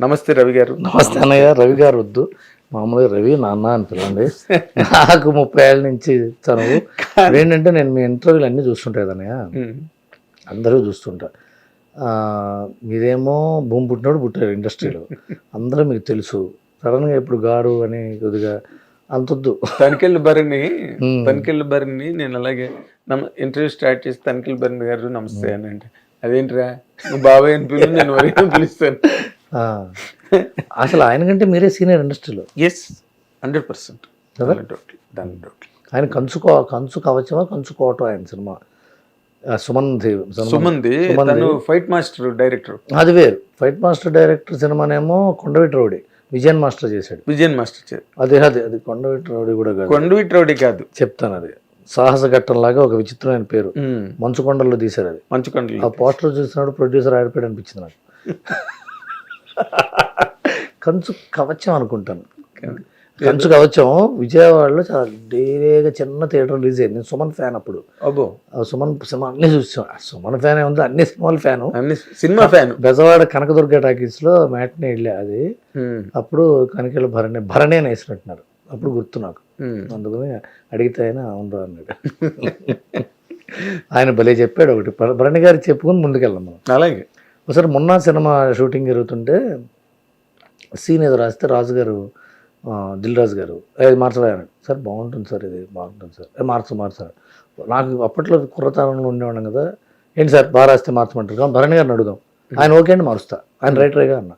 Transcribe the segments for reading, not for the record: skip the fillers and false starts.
నమస్తే రవి గారు. నమస్తే అన్నయ్య. రవి గారు వద్దు, మామూలుగా రవి నాన్న అని పిలండి. నాకు 30 ఏళ్ళ నుంచి చదువు ఏంటంటే నేను మీ ఇంటర్వ్యూలు అన్నీ చూస్తుంటా కదన్నయ్య, అందరూ చూస్తుంటా. మీరేమో భూమి పుట్టినప్పుడు పుట్టారు ఇండస్ట్రీలో, అందరూ మీకు తెలుసు. సడన్గా ఇప్పుడు గారు అని కొద్దిగా అంతొద్దు. తనికెళ్ళి బరిని నేను అలాగే ఇంటర్వ్యూ స్టార్ట్ చేసి తనికెళ్ళి బరిని గారు నమస్తే అని అంటే అదేంటిరా నువ్వు బాబాయ్ అని పిలు, నేను వరి పిలుస్తాను. అసలు ఆయన కంటే మీరే సీనియర్ ఇండస్ట్రీలో. ఎస్ 100%. ఆయన కంచు కవచమా కంచుకోవటం ఆయన సినిమా సుమంది ఫైట్ మాస్టర్ డైరెక్టర్. అది వేరు. ఫైట్ మాస్టర్ డైరెక్టర్ సినిమానేమో కొండవీటి రౌడీ విజయన్ మాస్టర్ చేశాడు. అది కొండవీటి రౌడీ కూడా కాదు. కొండవీటి రౌడీ కాదు, చెప్తాను. అది సాహస ఘట్టం లాగా ఒక విచిత్రమైన పేరు. మంచుకొండల్లో తీశారు అది. మంచుకొండలు. ఆ పోస్టర్ చూసినప్పుడు ప్రొడ్యూసర్ ఆడిపోయాడు అనిపించింది నాకు. కంచు కవచం అనుకుంటాను. కంచు కవచం విజయవాడలో చాలా డేరేగా చిన్న థియేటర్ రిలీజ్ అయింది. నేను సుమన్ ఫ్యాన్ అప్పుడు. సుమన్ సినిమా అన్ని చూసాం. సుమన్ ఫ్యాన్ ఉంది, అన్ని cinema fan. Bezawada Kanakadurga talkies లో మ్యాట్ని వెళ్ళా. అది అప్పుడు కనకెళ్ళ భరణే అని వేసినట్టున్నారు. అప్పుడు గుర్తు నాకు. అందుకని అడిగితే ఆయన అవును అన్నాడు. ఆయన భలే చెప్పాడు ఒకటి. భరణి గారికి చెప్పుకుని ముందుకెళ్ళాం మనం. అలాగే ఒకసారి మొన్న సినిమా షూటింగ్ జరుగుతుంటే సీన్ ఏదో రాస్తే రాజుగారు, దిల్ రాజు గారు అది మార్చలేరు సార్. బాగుంటుంది సార్, ఇది బాగుంటుంది సార్, మార్చారు. నాకు అప్పట్లో కుర్రతనంలో ఉండేవాళ్ళం కదా. ఏంటి సార్ బాగా రాస్తే మార్చమంటారు కానీ భరణి గారిని అడుగుదాం. ఆయన ఓకే అండి మారుస్తా, ఆయన రైటరేగా అన్న.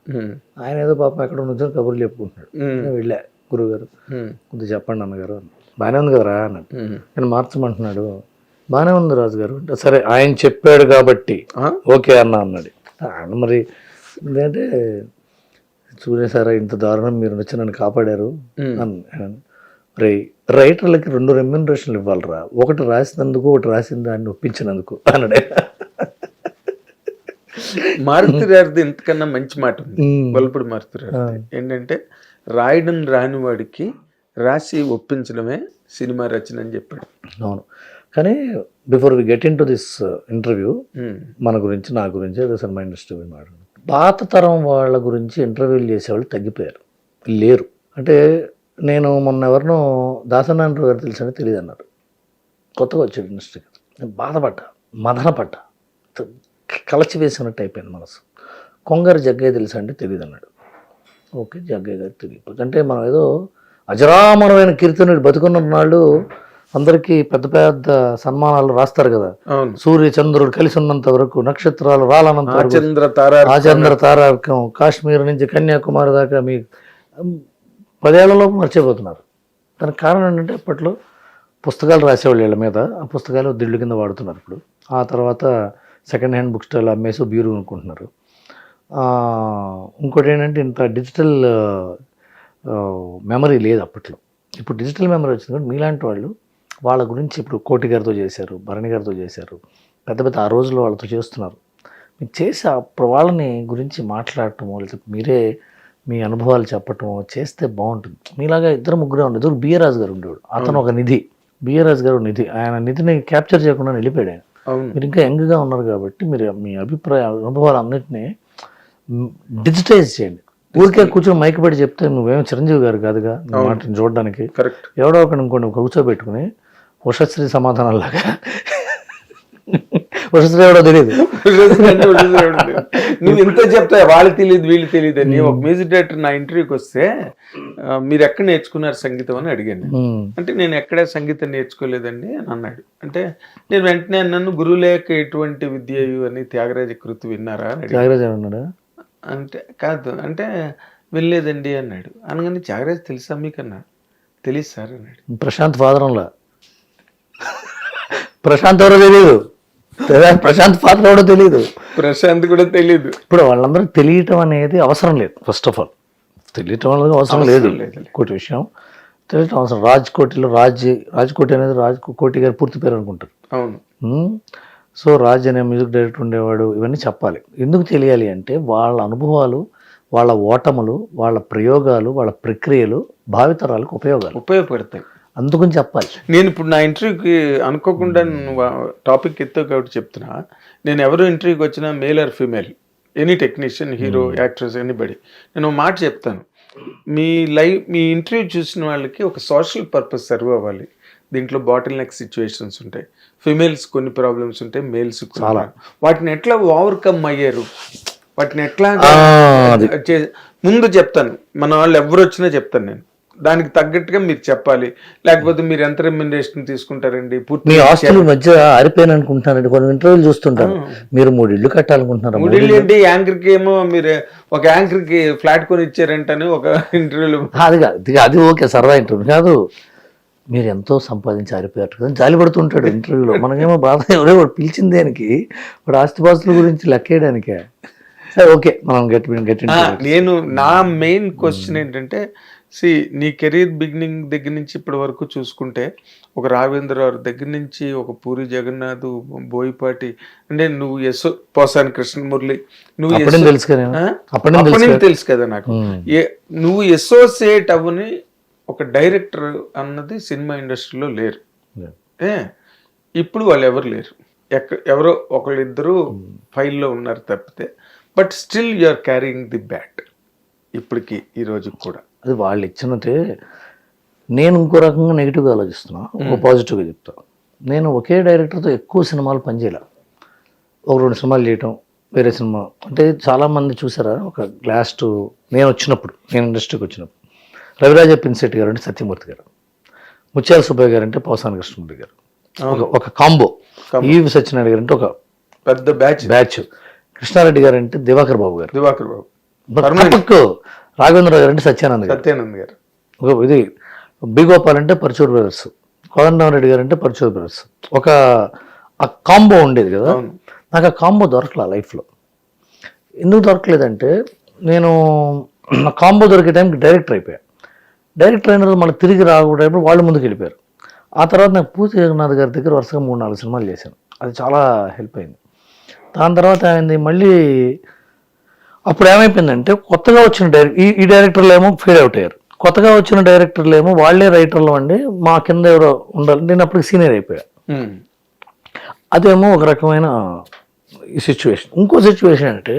ఆయన ఏదో పాపం ఎక్కడ నుంచి కబుర్లు చెప్పుకుంటున్నాడు. నేను వెళ్ళా, గురువు గారు కొద్దిగా చెప్పండి అన్నగారు. బాగానే ఉంది కదరా అన్నాడు. నేను మార్చమంటున్నాడు. బాగానే ఉంది రాజుగారు అంటే సరే ఆయన చెప్పాడు కాబట్టి ఓకే అన్నాడు. ఆయన మరి ఏంటంటే చూడేసారా ఇంత దారుణం మీరు వచ్చి నన్ను కాపాడారు. రైటర్లకి 2 రెమ్యూనరేషన్లు ఇవ్వాలరా, ఒకటి రాసినందుకు ఒకటి రాసిన దాన్ని ఒప్పించినందుకు అన్నాడే. మారుతిరారిది ఇంతకన్నా మంచి మాట ఉంది. గొల్లపూడి మారుతిరారిది ఏంటంటే రాయడం రాని వాడికి రాసి ఒప్పించడమే సినిమా రచన అని చెప్పాడు. అవును. కానీ before we get into this interview, మన గురించి నా గురించి అదే సినిమా ఇండస్ట్రీ మాట్లాడు. పాత తరం వాళ్ళ గురించి ఇంటర్వ్యూలు చేసేవాళ్ళు తగ్గిపోయారు, లేరు. అంటే నేను మొన్న ఎవరినో దాసనారాయణరావు గారు తెలుసని తెలియదు అన్నారు. కొత్తగా వచ్చాడు ఇండస్ట్రీకి. నేను బాధపడ్డా, మదనపడ్డా, కలచి వేసినట్టు అయిపోయింది మనసు. కొంగారు జగ్గయ్య తెలుసా అంటే తెలియదు అన్నాడు. ఓకే, జగ్గయ్య గారు తెలియదు అంటే మనం ఏదో అజరామరమైన కీర్తనుడు బతుకున్న నాళ్ళు అందరికీ పెద్ద పెద్ద సన్మానాలు రాస్తారు కదా. సూర్య చంద్రుడు కలిసి ఉన్నంత వరకు, నక్షత్రాలు రాలనంత వరకు, ఆచంద్ర తారార్కం, కాశ్మీర్ నుంచి కన్యాకుమారి దాకా మీ 10 ఏళ్లలో మర్చిపోతున్నారు. దానికి కారణం ఏంటంటే అప్పట్లో పుస్తకాలు రాసేవాళ్ళు వీళ్ళ మీద, ఆ పుస్తకాలు దిళ్ళు కింద వాడుతున్నారు ఇప్పుడు. ఆ తర్వాత సెకండ్ హ్యాండ్ బుక్ స్టాల్ అమ్మేసి బ్యూరో అనుకుంటున్నారు. ఇంకోటి ఏంటంటే ఇంత డిజిటల్ మెమరీ లేదు అప్పట్లో. ఇప్పుడు డిజిటల్ మెమరీ వచ్చింది కాబట్టి మీలాంటి వాళ్ళు వాళ్ళ గురించి ఇప్పుడు కోటి గారితో చేశారు, భరణి గారితో చేశారు, పెద్ద పెద్ద ఆ రోజుల్లో వాళ్ళతో చేస్తున్నారు. మీరు చేసి అప్పుడు వాళ్ళని గురించి మాట్లాడటమో లేకపోతే మీరే మీ అనుభవాలు చెప్పటమో చేస్తే బాగుంటుంది. మీలాగా 2-3 ఉండేది. బిఏ రాజు గారు ఉండేవాడు, అతను ఒక నిధి. బిఏ రాజు గారు నిధి. ఆయన నిధిని క్యాప్చర్ చేయకుండా వెళ్ళిపోయాడు ఆయన. మీరు ఇంకా యంగ్గా ఉన్నారు కాబట్టి మీరు మీ అనుభవాలు అన్నింటినీ డిజిటైజ్ చేయండి. ఊరికే కూర్చొని మైక్ పెట్టి చెప్తే నువ్వేమో చిరంజీవి గారు కాదుగా మాటను చూడడానికి. ఎవడో ఒకటి ఇంకోటి కూర్చోబెట్టుకుని ఉషశ్రీ సమాధానాలాగా, ఉషశ్రీ ఎవడో తెలియదు, నువ్వు ఇంత చెప్తా వాళ్ళు తెలియదు వీళ్ళు తెలియదు అని. ఒక మ్యూజిక్ డైరెక్టర్ నా ఇంటర్వ్యూకి వస్తే మీరు ఎక్కడ నేర్చుకున్నారు సంగీతం అని అడిగాను. అంటే నేను ఎక్కడ సంగీతం నేర్చుకోలేదండి అని అన్నాడు. అంటే నేను వెంటనే అన్నాను గురువు లేక ఎటువంటి విద్య అని త్యాగరాజ కృతి విన్నారా అని. త్యాగరాజ అన్నాడా అంటే కాదు అంటే వెళ్ళలేదండి అన్నాడు. అనగానే త్యాగరాజ తెలుసా మీకన్నా? తెలియదు సార్ అన్నాడు. ప్రశాంత్ ఫాదరంలా. ప్రశాంత్ ఎవరో తెలియదు, ప్రశాంత్ ఫాదర్ ఎవడో తెలియదు, ప్రశాంత్ కూడా తెలియదు. ఇప్పుడు వాళ్ళందరూ తెలియటం అనేది అవసరం లేదు. ఫస్ట్ ఆఫ్ ఆల్ తెలియటం అనేది అవసరం లేదు. ఇంకోటి విషయం తెలియటం అవసరం. రాజ్కోటి అనేది కోటి గారి పూర్తి పేరు అనుకుంటారు. అవును. సో రాజ్ అనే మ్యూజిక్ డైరెక్టర్ ఉండేవాడు. ఇవన్నీ చెప్పాలి. ఎందుకు తెలియాలి అంటే వాళ్ళ అనుభవాలు, వాళ్ళ ఓటములు, వాళ్ళ ప్రయోగాలు, వాళ్ళ ప్రక్రియలు భావితరాలకు ఉపయోగపడతాయి. అందుకని చెప్పాలి. నేను ఇప్పుడు నా ఇంటర్వ్యూకి అనుకోకుండా నువ్వు టాపిక్ ఎత్తావు కాబట్టి చెప్తున్నా. నేను ఎవరు ఇంటర్వ్యూకి వచ్చినా male or female any technician, hero, actress, anybody. నేను ఒక మాట చెప్తాను, మీ ఇంటర్వ్యూ చూసిన వాళ్ళకి ఒక సోషల్ పర్పస్ సర్వ్ అవ్వాలి. దీంట్లో బాటిల్ నెక్ సిచ్యువేషన్స్ ఉంటాయి, ఫిమేల్స్ కొన్ని ప్రాబ్లమ్స్ ఉంటాయి, మేల్స్ చాలా. వాటిని ఎట్లా ఓవర్కమ్ అయ్యారు, వాటిని ఎట్లా ముందు చెప్తాను. మన వాళ్ళు ఎవరు వచ్చినా చెప్తాను నేను, దానికి తగ్గట్టుగా మీరు చెప్పాలి. లేకపోతే మీరు ఎంత రెమ్యునరేషన్ తీసుకుంటారండి, మీ ఆస్తుల మధ్య ఆరిపోయాను అనుకుంటున్నారండి. కొన్ని ఇంటర్వ్యూలు చూస్తుంటాను, మీరు 3 ఇళ్ళు కట్టాలనుకుంటున్నారు. 3 ఇళ్ళు ఏంటి, యాంకర్ కి ఏమో మీరు ఒక యాంకర్ కి ఫ్లాట్ కొని ఇచ్చారంటని ఒక ఇంటర్వ్యూలో. అది ఓకే, సరదా ఇంటర్వ్యూ కాదు. మీరు ఎంతో సంపాదించి ఆరిపోయారు కదా, జాలి పడుతుంటాడు ఇంటర్వ్యూలో. మనకేమో బాధ, ఎవరో వాడు పిలిచిన దానికి, వాడు ఆస్తిపాస్తుల గురించి లెక్కేయడానికే. ఓకే, మనం నేను నా మెయిన్ క్వశ్చన్ ఏంటంటే, నీ కెరీర్ బిగినింగ్ దగ్గర నుంచి ఇప్పటి వరకు చూసుకుంటే, ఒక రాఘవేంద్రరావు దగ్గర నుంచి ఒక పూరి జగన్నాథ్, బోయపాటి, అంటే నువ్వు పోసాని కృష్ణమురళి, నువ్వు తెలుసు కదా నాకు. నువ్వు అసోసియేట్ అవ్వని ఒక డైరెక్టర్ అన్నది సినిమా ఇండస్ట్రీలో లేరు. ఇప్పుడు వాళ్ళు ఎవరు లేరు, ఎవరో ఒకళ్ళిద్దరు ఫైల్లో ఉన్నారు తప్పితే. But still you are carrying the bat ఇప్పటికి, ఈ రోజు కూడా. అది వాళ్ళు ఇచ్చినట్టే. నేను ఇంకో రకంగా నెగిటివ్గా ఆలోచిస్తున్నా, ఒక పాజిటివ్గా చెప్తా. నేను ఒకే డైరెక్టర్తో ఎక్కువ సినిమాలు పనిచేయాల, ఒక 2 సినిమాలు చేయటం, వేరే సినిమా. అంటే చాలామంది చూసారా, ఒక లాస్ట్ నేను ఇండస్ట్రీకి వచ్చినప్పుడు రవిరాజ పిన్సెట్టి గారు అంటే సత్యమూర్తి గారు, ముత్యాల సుబ్బయ్య గారు అంటే పోసాని కృష్ణమూర్తి గారు, ఒక కాంబో. ఈవి సత్యనారాయణ గారు అంటే ఒక పెద్ద బ్యాచ్. కృష్ణారెడ్డి గారు అంటే దివాకర్ బాబు. రాఘవేంద్రరావు గారు అంటే సత్యానంద్ గారు. ఇది బి గోపాల్ అంటే పరచూరు బ్రదర్స్, కోదండరామరెడ్డి గారు అంటే పరచూరు బ్రదర్స్. ఒక కాంబో ఉండేది కదా. నాకు ఆ కాంబో దొరకలే లైఫ్లో. ఎందుకు దొరకలేదంటే, నేను ఆ కాంబో దొరికే టైంకి డైరెక్టర్ అయిపోయా. డైరెక్టర్ అయిన రోజు మళ్ళీ తిరిగి రాకూడదు, వాళ్ళు ముందుకు వెళ్ళిపోయారు. ఆ తర్వాత నాకు పూరి జగన్నాథ్ గారి దగ్గర వరుసగా 3-4 సినిమాలు చేశాను. అది చాలా హెల్ప్ అయింది. దాని తర్వాత ఆయన మళ్ళీ అప్పుడు ఏమైపోయిందంటే, కొత్తగా వచ్చిన ఈ డైరెక్టర్లు ఏమో ఫెయిల్ అవుట్ అయ్యారు. కొత్తగా వచ్చిన డైరెక్టర్లు ఏమో వాళ్ళే రైటర్లు అండి, మా కింద ఎవరో ఉండాలి. నేను అప్పటికి సీనియర్ అయిపోయా. అదేమో ఒక రకమైన ఈ సిచ్యువేషన్. ఇంకో సిచ్యువేషన్ అంటే,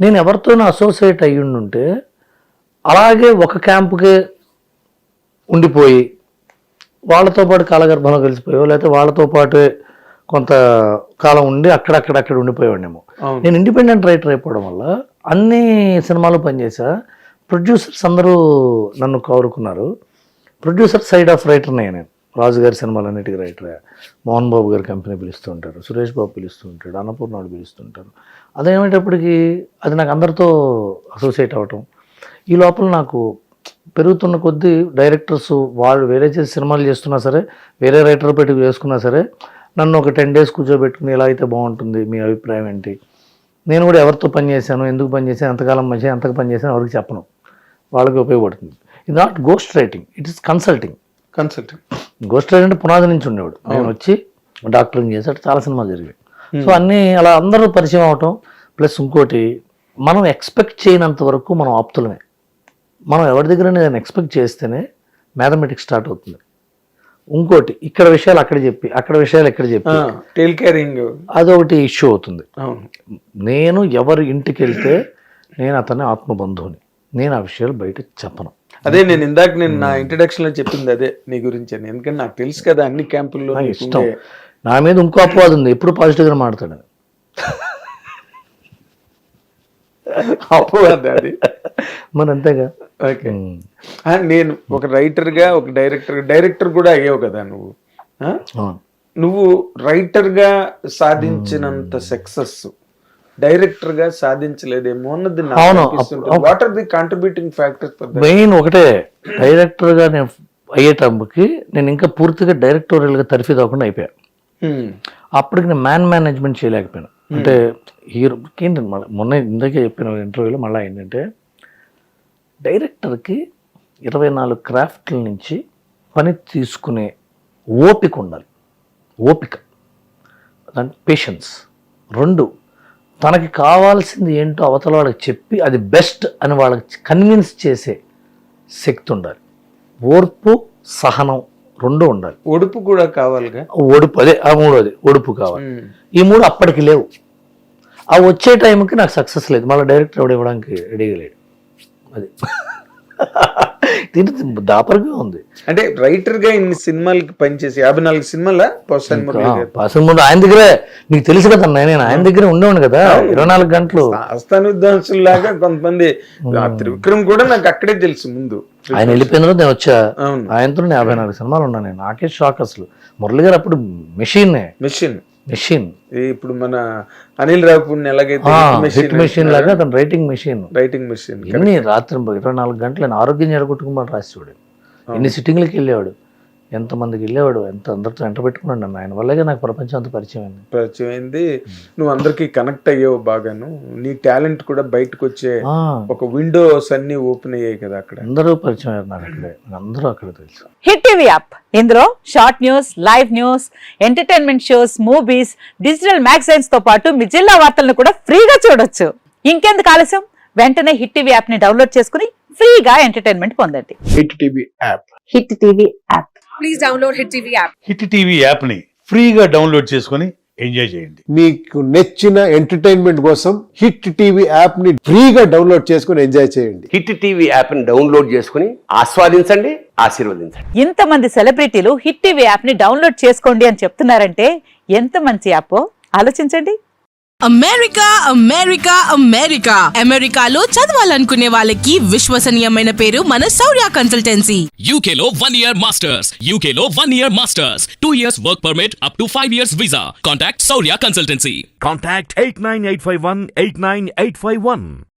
నేను ఎవరితోనో అసోసియేట్ అయ్యి ఉంటే అలాగే ఒక క్యాంపుకే ఉండిపోయి వాళ్ళతో పాటు కాలగర్భంలో కలిసిపోయో, లేకపోతే వాళ్ళతో పాటు కొంత కాలం ఉండి అక్కడ ఉండిపోయేవాడేమో. నేను ఇండిపెండెంట్ రైటర్ అయిపోవడం వల్ల అన్ని సినిమాలు పనిచేసా. ప్రొడ్యూసర్స్ అందరూ నన్ను కోరుకున్నారు. ప్రొడ్యూసర్ సైడ్ ఆఫ్ రైటర్నే నేను. రాజుగారి సినిమాలన్నిటికీ రైటరే. మోహన్ బాబు గారి కంపెనీ పిలుస్తూ ఉంటారు, సురేష్ బాబు పిలుస్తూ ఉంటాడు, అన్నపూర్ణాడు పిలుస్తుంటారు. అదేమేటప్పటికి అది నాకు అందరితో అసోసియేట్ అవ్వటం. ఈ లోపల నాకు పెరుగుతున్న కొద్దీ డైరెక్టర్స్ వాళ్ళు వేరే చేసి సినిమాలు చేస్తున్నా సరే, వేరే రైటర్ పెట్టి వేసుకున్నా సరే, నన్ను ఒక 10 days కూర్చోబెట్టుకుని ఎలా అయితే బాగుంటుంది, మీ అభిప్రాయం ఏంటి. నేను కూడా ఎవరితో పనిచేశాను, ఎందుకు పనిచేసాను, ఎంతకాలం మంచిగా ఎంతకు పనిచేసాను ఎవరికి చెప్పను, వాళ్ళకి ఉపయోగపడుతుంది. ఇది not ghost writing, it is consulting. Ghost writing అంటే పునాది నుంచి ఉండేవాడు. నేను వచ్చి డాక్టరింగ్ చేశాడు, చాలా సినిమాలు జరిగాయి. సో అన్నీ అలా అందరూ పరిచయం అవటం. ప్లస్ ఇంకోటి, మనం ఎక్స్పెక్ట్ చేయనంత వరకు మనం ఆప్తులమే. మనం ఎవరి దగ్గర నేను ఎక్స్పెక్ట్ చేస్తేనే మ్యాథమెటిక్స్ స్టార్ట్ అవుతుంది. ఇంకోటి, ఇక్కడ విషయాలు అక్కడ చెప్పి, అక్కడ విషయాలు ఎక్కడ చెప్పి టేల్ క్యారింగ్, అదొకటి ఇష్యూ అవుతుంది. నేను ఎవరి ఇంటికి వెళ్తే నేను అతన్ని ఆత్మబంధువుని, నేను ఆ విషయాలు బయట చెప్పను. అదే నేను ఇందాక నా ఇంట్రడక్షన్ లో చెప్పింది అదే నీ గురించి అని. ఎందుకంటే నాకు తెలుసు కదా అన్ని క్యాంపుల్లో ఇష్టం. నా మీద ఇంకో అపవాదం ఉంది, ఎప్పుడు పాజిటివ్గా మాట్లాడతాడు. అది మన అంతేగా. ఓకే, నేను ఒక రైటర్గా, ఒక డైరెక్టర్ కూడా అయ్యావు కదా నువ్వు రైటర్గా సాధించినంత సక్సెస్ డైరెక్టర్గా సాధించలేదేమో అన్నది. What are the contributing factors? Main ఒకటే, డైరెక్టర్గా నేను అయ్యేటప్పటికి నేను ఇంకా పూర్తిగా డైరెక్టోరియల్గా తరిఫీ కాకుండా అయిపోయా. అప్పటికి నేను మేనేజ్మెంట్ చేయలేకపోయాను. అంటే హీరోకి ఏంటంటే, మొన్న ఇందాకే చెప్పిన ఇంటర్వ్యూలో మళ్ళీ ఏంటంటే, డైరెక్టర్కి 24 క్రాఫ్ట్ల నుంచి పని తీసుకునే ఓపిక ఉండాలి. ఓపిక, దాని పేషెన్స్. 2, తనకి కావాల్సింది ఏంటో అవతల వాళ్ళకి చెప్పి అది బెస్ట్ అని వాళ్ళకి కన్విన్స్ చేసే శక్తి ఉండాలి. ఓర్పు, సహనం 2 ఉండాలి. ఒడుపు కూడా కావాలిగా. ఒడుపు, అదే ఆ 3వది ఒడుపు కావాలి. ఈ 3 అప్పటికి లేవు. ఆ వచ్చే టైంకి నాకు సక్సెస్ లేదు, మళ్ళీ డైరెక్టర్ ఎవడు ఇవ్వడానికి రెడీగా లేడు. అది దీని దాపరిగా ఉంది. అంటే రైటర్ గా ఇన్ని సినిమాలకి పనిచేసి 54 సినిమాల పోసాని పాసం ముందు ఆయన దగ్గరే, నీకు తెలుసు కదా నేను ఆయన దగ్గరే ఉండేవాడు కదా 24 గంటలు. ఆస్థాన విద్వాంసులాగా కొంతమంది, త్రివిక్రమ్ కూడా నాకు అక్కడే తెలుసు ముందు. ఆయన వెళ్ళిపోయిన తర్వాత నేను వచ్చా, ఆయనతో 54 సినిమాలు ఉన్నా నేను. నాకే షాక్ అసలు. మురళి గారు అప్పుడు మెషిన్. ఇప్పుడు మన అనిల్ రావుపూడిని ఎలాగైతే మెషిన్ లాగా అతను రైటింగ్ మెషిన్. ఎన్ని రాత్రి 24 గంటలు ఆరోగ్యం జరగొట్టుకుని రాసి చూడండి. ఎన్ని సిట్టింగ్లకి వెళ్ళేవాడు, ఎంతమందికి వెళ్ళేవాడు, అందరితో ఎంట పెట్టుకున్నాడు నన్ను. ఆయన వల్లగా నాకు ప్రపంచం అంతా పరిచయం అయింది. నువ్వు అందరికి కనెక్ట్ అయ్యావు బాగాను. నీ టాలెంట్ కూడా బయటకు వచ్చే ఒక విండోస్ అన్ని ఓపెన్ అయ్యాయి కదా అక్కడ. అందరూ పరిచయం అయ్యారు నాకు అక్కడే, అందరూ అక్కడ తెలుసు. హిట్ టీవీ యాప్, ఇందులో short news, live news, entertainment shows, movies, digital magazines తో పాటు మీ జిల్లా వార్తలను కూడా ఫ్రీగా చూడొచ్చు. ఇంకెందుకు ఆలస్యం, వెంటనే హిట్ టీవీ యాప్ ని డౌన్లోడ్ చేసుకుని ఫ్రీగా ఎంటర్టైన్మెంట్ పొందండి. Hit TV app. Hit TV app. Please download hit TV app. Hit TV app ని ఫ్రీగా డౌన్లోడ్ చేసుకొని ఎంజాయ్ చేయండి. మీకు నచ్చిన ఎంటర్టైన్మెంట్ కోసం హిట్ టీవీ యాప్ ని ఫ్రీగా డౌన్లోడ్ చేసుకొని ఎంజాయ్ చేయండి. హిట్ టీవీ యాప్ ని డౌన్లోడ్ చేసుకుని ఆస్వాదించండి, ఆశీర్వదించండి. ఇంతమంది సెలబ్రిటీలు హిట్ టీవీ యాప్ ని డౌన్లోడ్ చేసుకోండి అని చెప్తున్నారంటే ఎంత మంచి యాప్ ఆలోచించండి. అమెరికాలో చదవాలనుకునే వాళ్ళకి విశ్వసనీయమైన పేరు మన శౌర్య కన్సల్టెన్సీ. UK లో 1 year masters, UK లో 1 year masters, 2 years work permit up to 5 years visa. Contact Saurya Consultancy. Contact 89851 89851.